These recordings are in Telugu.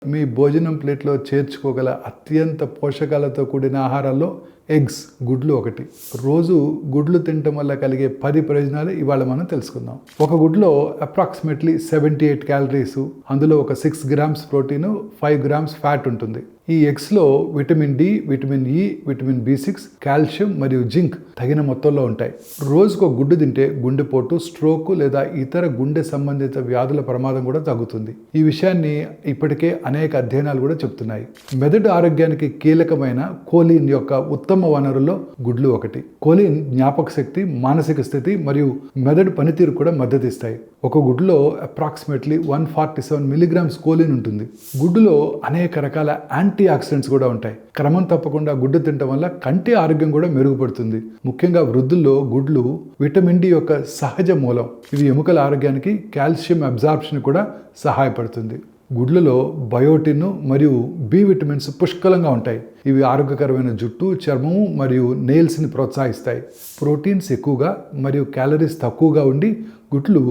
మీ భోజనం ప్లేట్లో చేర్చుకోగల అత్యంత పోషకాలతో కూడిన ఆహారాల్లో ఎగ్స్, గుడ్లు ఒకటి. రోజు గుడ్లు తినటం వల్ల కలిగే 10 ప్రయోజనాలు ఇవాళ మనం తెలుసుకుందాం. ఒక గుడ్లో అప్రాక్సిమేట్లీ 78 క్యాలరీస్, అందులో ఒక 6 గ్రామ్స్ ప్రోటీన్, 5 గ్రామ్స్ ఫ్యాట్ ఉంటుంది. ఈ ఎగ్స్లో vitamin D, vitamin E, vitamin బి6, కాల్షియం మరియు జింక్ తగిన మొత్తంలో ఉంటాయి. రోజుకు ఒక గుడ్డు తింటే గుండెపోటు, స్ట్రోక్ లేదా ఇతర గుండె సంబంధిత వ్యాధుల ప్రమాదం కూడా తగ్గుతుంది. ఈ విషయాన్ని ఇప్పటికే అనేక అధ్యయనాలు కూడా చెప్తున్నాయి. మెదడు ఆరోగ్యానికి కీలకమైన కోలిన్ యొక్క ఉత్తమ వనరుల్లో గుడ్లు ఒకటి. కోలిన్ జ్ఞాపక శక్తి, మానసిక స్థితి మరియు మెదడు పనితీరు కూడా మద్దతిస్తాయి. ఒక గుడ్లో అప్రాక్సిమేట్లీ 147 మిలీగ్రామ్స్ కోలిన్ ఉంటుంది. గుడ్డులో అనేక రకాల యాంటీ ఆక్సిడెంట్స్ కూడా ఉంటాయి. క్రమం తప్పకుండా గుడ్డు తినటం వల్ల కంటి ఆరోగ్యం కూడా మెరుగుపడుతుంది. ముఖ్యంగా వృద్ధుల్లో గుడ్లు విటమిన్ డి యొక్క సహజ మూలం. ఇవి ఎముకల ఆరోగ్యానికి, కాల్షియం అబ్జార్ప్షన్ కూడా సహాయపడుతుంది. గుడ్లలో బయోటిన్ మరియు బి విటమిన్స్ పుష్కలంగా ఉంటాయి. ఇవి ఆరోగ్యకరమైన జుట్టు, చర్మము మరియు నెయిల్స్ని ప్రోత్సహిస్తాయి. ప్రోటీన్స్ ఎక్కువగా మరియు క్యాలరీస్ తక్కువగా ఉండి గుడ్లు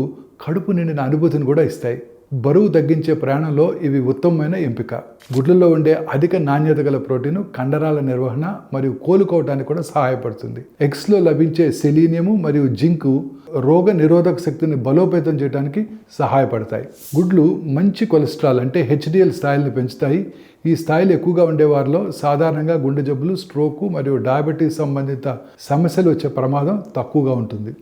కడుపు నిండిన అనుభూతిని కూడా ఇస్తాయి. బరువు తగ్గించే ప్రయాణంలో ఇవి ఉత్తమమైన ఎంపిక. గుడ్లలో ఉండే అధిక నాణ్యత గల ప్రోటీన్ కండరాల నిర్వహణ మరియు కోలుకోవడానికి కూడా సహాయపడుతుంది. ఎగ్స్లో లభించే సెలీనియము మరియు జింకు రోగ నిరోధక శక్తిని బలోపేతం చేయడానికి సహాయపడతాయి. గుడ్లు మంచి కొలెస్ట్రాల్ అంటే హెచ్డిఎల్ స్థాయిలను పెంచుతాయి. ఈ స్థాయిలు ఎక్కువగా ఉండే వారిలో సాధారణంగా గుండె జబ్బులు, స్ట్రోకు మరియు డయాబెటీస్ సంబంధిత సమస్యలు వచ్చే ప్రమాదం తక్కువగా ఉంటుంది.